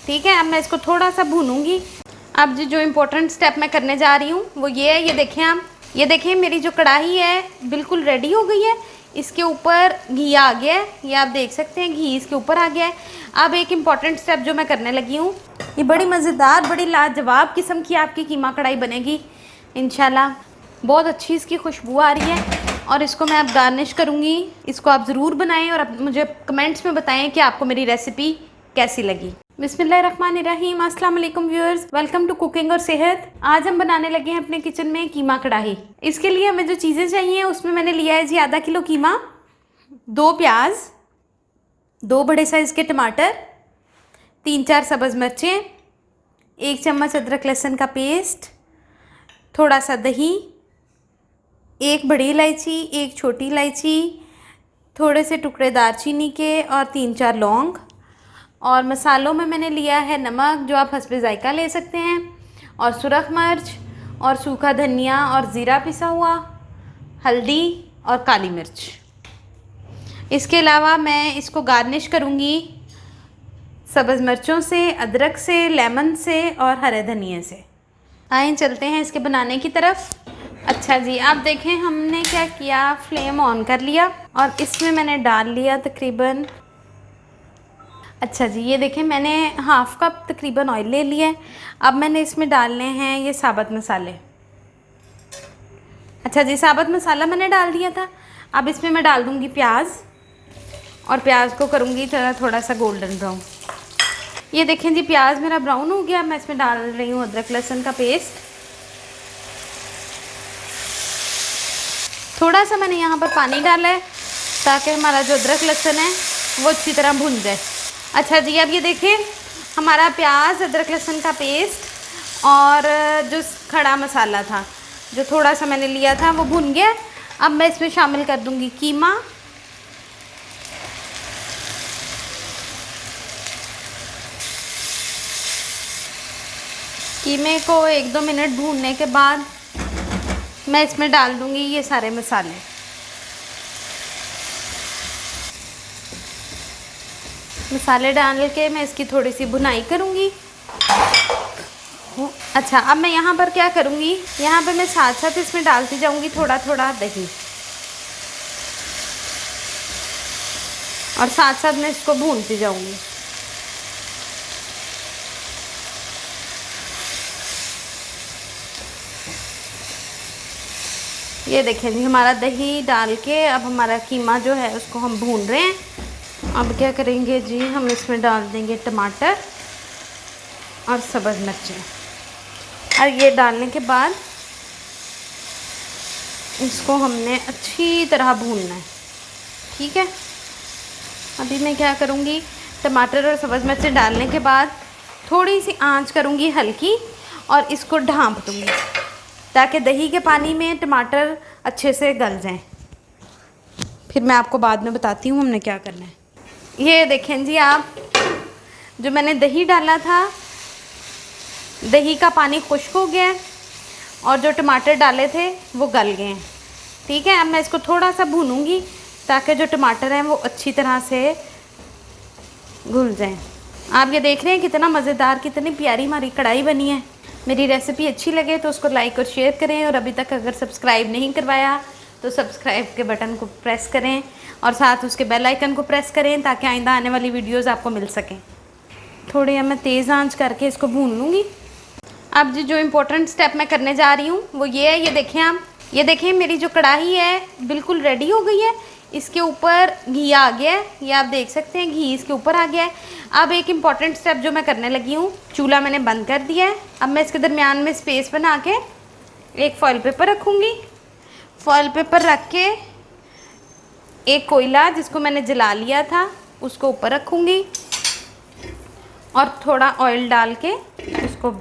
ठीक है, अब मैं इसको थोड़ा सा भूनूंगी। अब जो इम्पोर्टेंट स्टेप मैं करने जा रही हूँ वो ये है, ये देखें आप, ये देखें मेरी जो कढ़ाई है बिल्कुल रेडी हो गई है। इसके ऊपर घी आ गया है, ये आप देख सकते हैं घी इसके ऊपर आ गया है। अब एक इम्पॉर्टेंट स्टेप जो मैं करने लगी हूँ, ये बड़ी मज़ेदार बड़ी लाजवाब किस्म की आपकी कीमा कढ़ाई बनेगी इंशाल्लाह। बहुत अच्छी इसकी खुशबू आ रही है और इसको मैं अब गार्निश करूँगी। इसको आप ज़रूर बनाएं और अब मुझे कमेंट्स में बताएं कि आपको मेरी रेसिपी कैसी लगी। बिस्मिल्लाहिर्रहमानिर्रहीम, अस्सलाम वालेकुम व्यूअर्स, वेलकम टू कुकिंग और सेहत। आज हम बनाने लगे हैं अपने किचन में कीमा कढ़ाई। इसके लिए हमें जो चीज़ें चाहिए उसमें मैंने लिया है जी आधा किलो कीमा, 2 प्याज, 2 बड़े साइज़ के टमाटर, 3-4 सब्ज़ मिर्चें, 1 चम्मच अदरक लहसुन का पेस्ट, थोड़ा सा दही, 1 बड़ी इलायची, 1 छोटी इलायची, थोड़े से टुकड़े दालचीनी के और 3-4 लौंग। और मसालों में मैंने लिया है नमक, जो आप हस्बे ज़ायका ले सकते हैं, और सुरख मिर्च और सूखा धनिया और ज़ीरा पिसा हुआ, हल्दी और काली मिर्च। इसके अलावा मैं इसको गार्निश करूँगी सब्ज़ मिर्चों से, अदरक से, लेमन से और हरे धनिए से। आइए चलते हैं इसके बनाने की तरफ। अच्छा जी, आप देखें हमने क्या किया, फ्लेम ऑन कर लिया और इसमें मैंने डाल लिया तकरीबन, अच्छा जी ये देखें मैंने हाफ़ कप तकरीबन ऑयल ले लिया है। अब मैंने इसमें डालने हैं ये साबुत मसाले। अच्छा जी, साबुत मसाला मैंने डाल दिया था। अब इसमें मैं डाल दूँगी प्याज और प्याज को करूँगी थोड़ा सा गोल्डन ब्राउन। ये देखें जी प्याज मेरा ब्राउन हो गया। मैं इसमें डाल रही हूँ अदरक लहसुन का पेस्ट। थोड़ा सा मैंने यहाँ पर पानी डाला है ताकि हमारा जो अदरक लहसुन है वो अच्छी तरह भुन जाए। अच्छा जी, अब ये देखिए हमारा प्याज, अदरक लहसुन का पेस्ट और जो खड़ा मसाला था जो थोड़ा सा मैंने लिया था वो भुन गया। अब मैं इसमें शामिल कर दूंगी कीमा। कीमे को 1-2 मिनट भूनने के बाद मैं इसमें डाल दूंगी ये सारे मसाले। मसाले डाल के मैं इसकी थोड़ी सी भुनाई करूँगी। अच्छा, अब मैं यहाँ पर क्या करूँगी, यहाँ पे मैं साथ साथ इसमें डालती जाऊँगी थोड़ा थोड़ा दही और साथ साथ मैं इसको भूनती जाऊँगी। ये देखें जी हमारा दही डाल के अब हमारा कीमा जो है उसको हम भून रहे हैं। अब क्या करेंगे जी, हम इसमें डाल देंगे टमाटर और सब्ज़ मिर्चें और ये डालने के बाद इसको हमने अच्छी तरह भूनना है। ठीक है, अभी मैं क्या करूँगी, टमाटर और सब्ज़ मिर्चें डालने के बाद थोड़ी सी आंच करूँगी हल्की और इसको ढाँप दूँगी ताकि दही के पानी में टमाटर अच्छे से गल जाएं। फिर मैं आपको बाद में बताती हूँ हमने क्या करना है। ये देखें जी आप, जो मैंने दही डाला था दही का पानी खुश्क हो गया है और जो टमाटर डाले थे वो गल गए हैं। ठीक है, अब मैं इसको थोड़ा सा भूनूंगी ताकि जो टमाटर हैं वो अच्छी तरह से घुल जाएं। आप ये देख रहे हैं कितना मज़ेदार, कितनी प्यारी हमारी कढ़ाई बनी है। मेरी रेसिपी अच्छी लगे तो उसको लाइक और शेयर करें और अभी तक अगर सब्सक्राइब नहीं करवाया तो सब्सक्राइब के बटन को प्रेस करें और साथ उसके बेल आइकन को प्रेस करें ताकि आइंदा आने वाली वीडियोस आपको मिल सकें। थोड़ी मैं तेज़ आंच करके इसको भून लूँगी। अब जो इम्पोर्टेंट स्टेप मैं करने जा रही हूँ वो ये है, ये देखें आप, ये देखें मेरी जो कढ़ाई है बिल्कुल रेडी हो गई है। इसके ऊपर घी आ गया है, ये आप देख सकते हैं घी इसके ऊपर आ गया है। अब एक इम्पॉर्टेंट स्टेप जो मैं करने लगी हूँ, चूल्हा मैंने बंद कर दिया है। अब मैं इसके दरमियान में स्पेस बना के एक फॉइल पेपर रखूँगी। फॉइल पेपर रख के एक कोयला जिसको मैंने जला लिया था उसको ऊपर रखूँगी और थोड़ा ऑयल डाल के उसको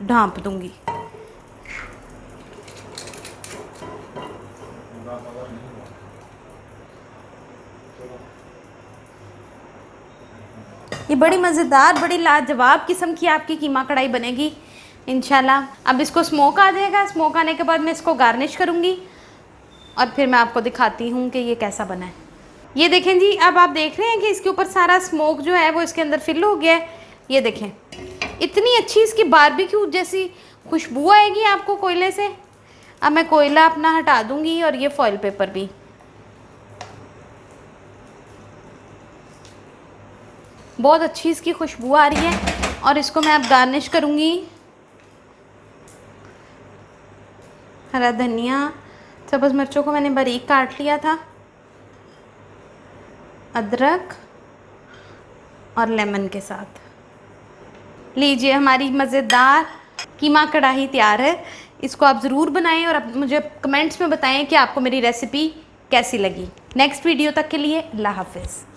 ढाँप दूँगी। ये बड़ी मज़ेदार बड़ी लाजवाब किस्म की आपकी कीमा कढ़ाई बनेगी इंशाल्लाह। अब इसको स्मोक आ जाएगा, स्मोक आने के बाद मैं इसको गार्निश करूँगी और फिर मैं आपको दिखाती हूँ कि ये कैसा बना है। ये देखें जी, अब आप देख रहे हैं कि इसके ऊपर सारा स्मोक जो है वो इसके अंदर फिल हो गया है। ये देखें, इतनी अच्छी इसकी बारबेक्यू जैसी खुशबू आएगी आपको कोयले से। अब मैं कोयला अपना हटा दूंगी और ये फॉइल पेपर भी। बहुत अच्छी इसकी खुशबू आ रही है और इसको मैं अब गार्निश करूंगी। हरा धनिया, सब्ज़ मिर्चों को मैंने बारीक काट लिया था, अदरक और लेमन के साथ। लीजिए, हमारी मज़ेदार कीमा कढ़ाई तैयार है। इसको आप ज़रूर बनाएं और मुझे कमेंट्स में बताएं कि आपको मेरी रेसिपी कैसी लगी। नेक्स्ट वीडियो तक के लिए अल्लाह हाफ़िज़।